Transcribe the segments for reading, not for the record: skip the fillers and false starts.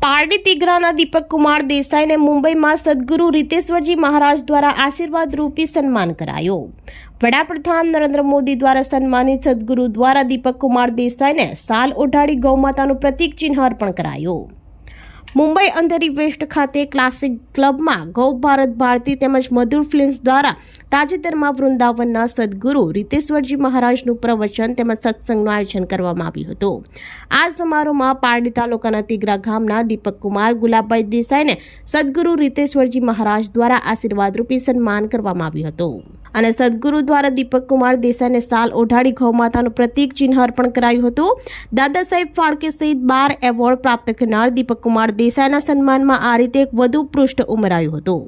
પારડી તિઘરાના દીપક કુમાર દેસાઈને મુંબઈમાં સદગુરુ રીતેશ્વરજી મહારાજ દ્વારા આશીર્વાદ રૂપી સન્માન કરાયો। વડાપ્રધાન નરેન્દ્ર મોદી દ્વારા સન્માનિત સદગુરુ દ્વારા દીપક કુમાર દેસાઈને શાલ ઓઢાડી ગૌમાતાનું પ્રતીક ચિહ્ન અર્પણ કરાયું। મુંબઈ અંધેરી વેસ્ટ ખાતે ક્લાસિક ક્લબમાં ગૌ ભારત ભારતી તેમજ મધુર ફિલ્મ્સ દ્વારા તાજેતરમાં વૃંદાવનના સદગુરુ રીતેશ્વરજી મહારાજનું પ્રવચન તેમજ સત્સંગનું આયોજન કરવામાં આવ્યું હતું। આ સમારોહમાં પારડી તાલુકાના તિઘરા ગામના દીપક કુમાર ગુલાબભાઈ દેસાઈને સદગુરુ રીતેશ્વરજી મહારાજ દ્વારા આશીર્વાદ રૂપી સન્માન કરવામાં આવ્યું હતું અને સદગુરુ દ્વારા દીપક કુમાર દેસાઈને શાલ ઓઢાડી ગૌમાતાનું પ્રતીક ચિહ્ન અર્પણ કરાયું હતું। દાદા સાહેબ ફાળકે સહિત 12 એવોર્ડ પ્રાપ્ત કરનાર દીપક કુમાર દેસાઈના સન્માનમાં આ રીતે એક વધુ પૃષ્ઠ ઉમેરાયું હતું।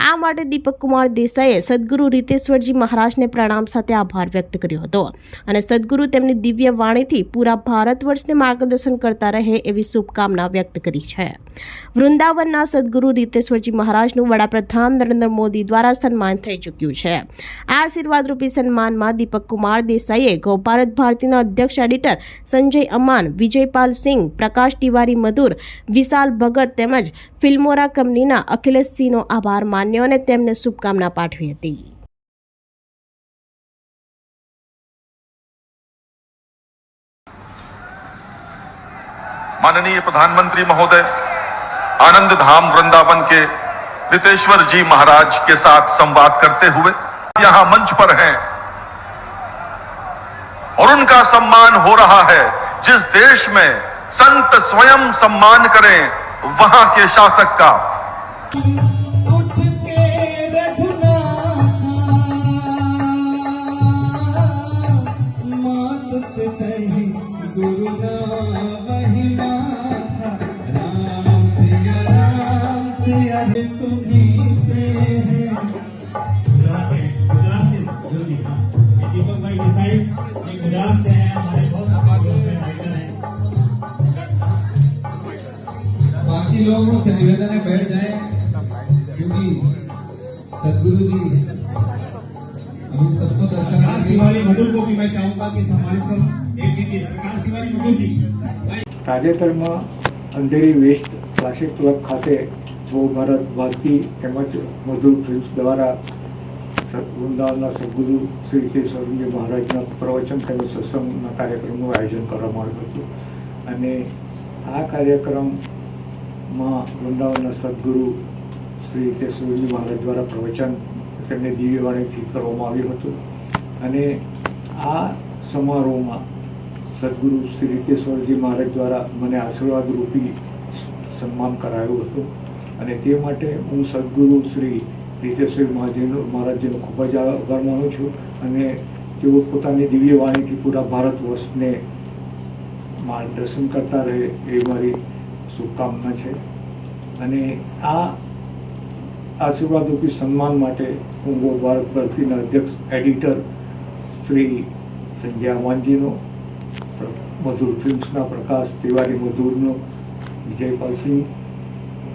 આ માટે દીપક કુમાર દેસાઈએ સદગુરુ રીતેશ્વરજી મહારાજને પ્રણામ સાથે આભાર વ્યક્ત કર્યો હતો અને સદગુરુ તેમની દિવ્ય વાણીથી પૂરા ભારત વર્ષને માર્ગદર્શન કરતા રહે એવી શુભકામના વ્યક્ત કરી છે। વૃંદાવનના સદગુરુ રીતેશ્વરજી મહારાજનું વડાપ્રધાન નરેન્દ્ર મોદી દ્વારા સન્માન થઈ ચૂક્યું છે। આ આશીર્વાદ રૂપી સન્માનમાં દીપક કુમાર દેસાઈએ ગૌ ભારત ભારતીના અધ્યક્ષ એડિટર સંજય અમાન, વિજયપાલ સિંહ, પ્રકાશ તિવારી મધુર, વિશાલ ભગત તેમજ ફિલ્મોરા કંપનીના અખિલેશ સિંહનો આભાર માન્યો અને તેમને શુભકામના પાઠવી હતી। माननीय प्रधानमंत्री महोदय आनंद धाम वृंदावन के रितेश्वर जी महाराज के साथ संवाद करते हुए यहाँ मंच पर हैं और उनका सम्मान हो रहा है। जिस देश में संत स्वयं सम्मान करें वहां के शासक का बाकी लोगों से निवेदन है बैठ जाए क्योंकि सदगुरु जी अभी सबको दर्शन तिवारी मधुर को भी मैं चाहूंगा कि सम्मानित करूं। एक कीजिए प्रकाश तिवारी मधुर जी। તાજેતરમાં અંધેરી વેસ્ટ ક્લાસિક ક્લબ ખાતે ગૌ ભારત ભારતી તેમજ મધુર ફિલ્મ્સ દ્વારા વૃંદાવનના સદગુરુ શ્રી રીતેશ્વરજી મહારાજના પ્રવચન તેમજ સત્સંગના કાર્યક્રમનું આયોજન કરવામાં આવ્યું હતું અને આ કાર્યક્રમમાં વૃંદાવનના સદગુરુ શ્રી રીતેશ્વરજી મહારાજ દ્વારા પ્રવચન તેમને દિવ્ય વાણીથી કરવામાં આવ્યું હતું અને આ સમારોહમાં સદગુરુ શ્રી રીતેશ્વરજી મહારાજ દ્વારા મને આશીર્વાદ રૂપી સન્માન કરાયું હતું અને તે માટે હું સદગુરુ શ્રી રીતેશ્વર મહારાજજીનો ખૂબ જ આભાર માનું છું અને તેઓ પોતાની દિવ્ય વાણીથી પૂરા ભારત વર્ષને માર્ગદર્શન કરતા રહે એ મારી શુભકામના છે અને આ આશીર્વાદ રૂપી સન્માન માટે હું ગૌ ભારત ભારતીના અધ્યક્ષ એડિટર શ્રી સંજય અમાનજીનો, મધુર ફિલ્મ્સના પ્રકાશ તિવારી મધુરનો, વિજયપાલ સિંહ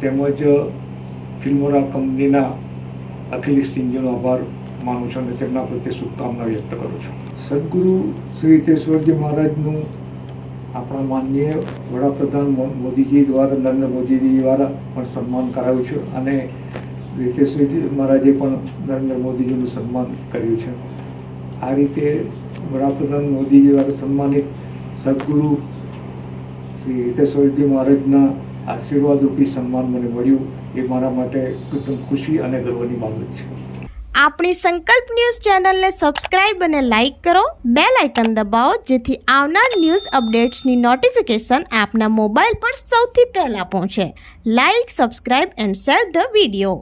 તેમજ ફિલ્મોરા કંપનીના અખિલેશ સિંહજીનો આભાર માનું છું અને તેમના પ્રત્યે શુભકામના વ્યક્ત કરું છું। સદગુરુ શ્રી રીતેશ્વરજી મહારાજનું આપણા માનનીય વડાપ્રધાન મોદીજી દ્વારા, નરેન્દ્ર મોદીજી દ્વારા પણ સન્માન કરાયું છે અને રીતેશ્વરજી મહારાજે પણ નરેન્દ્ર મોદીજીનું સન્માન કર્યું છે। આ રીતે વડાપ્રધાન મોદીજી દ્વારા સન્માનિત સદગુરુ શ્રી રીતેશ્વરજી મહારાજના આશીર્વાદ રૂપી સન્માન મને મળ્યું એ મારા માટે એકદમ ખુશી અને ગર્વની બાબત છે। આપણી સંકલ્પ ન્યૂઝ ચેનલને સબસ્ક્રાઇબ અને લાઇક કરો, બેલ આઇકન દબાવો જેથી આવનાર ન્યૂઝ અપડેટ્સની નોટિફિકેશન આપના મોબાઈલ પર સૌથી પહેલા પહોંચે। Like, subscribe and share the video.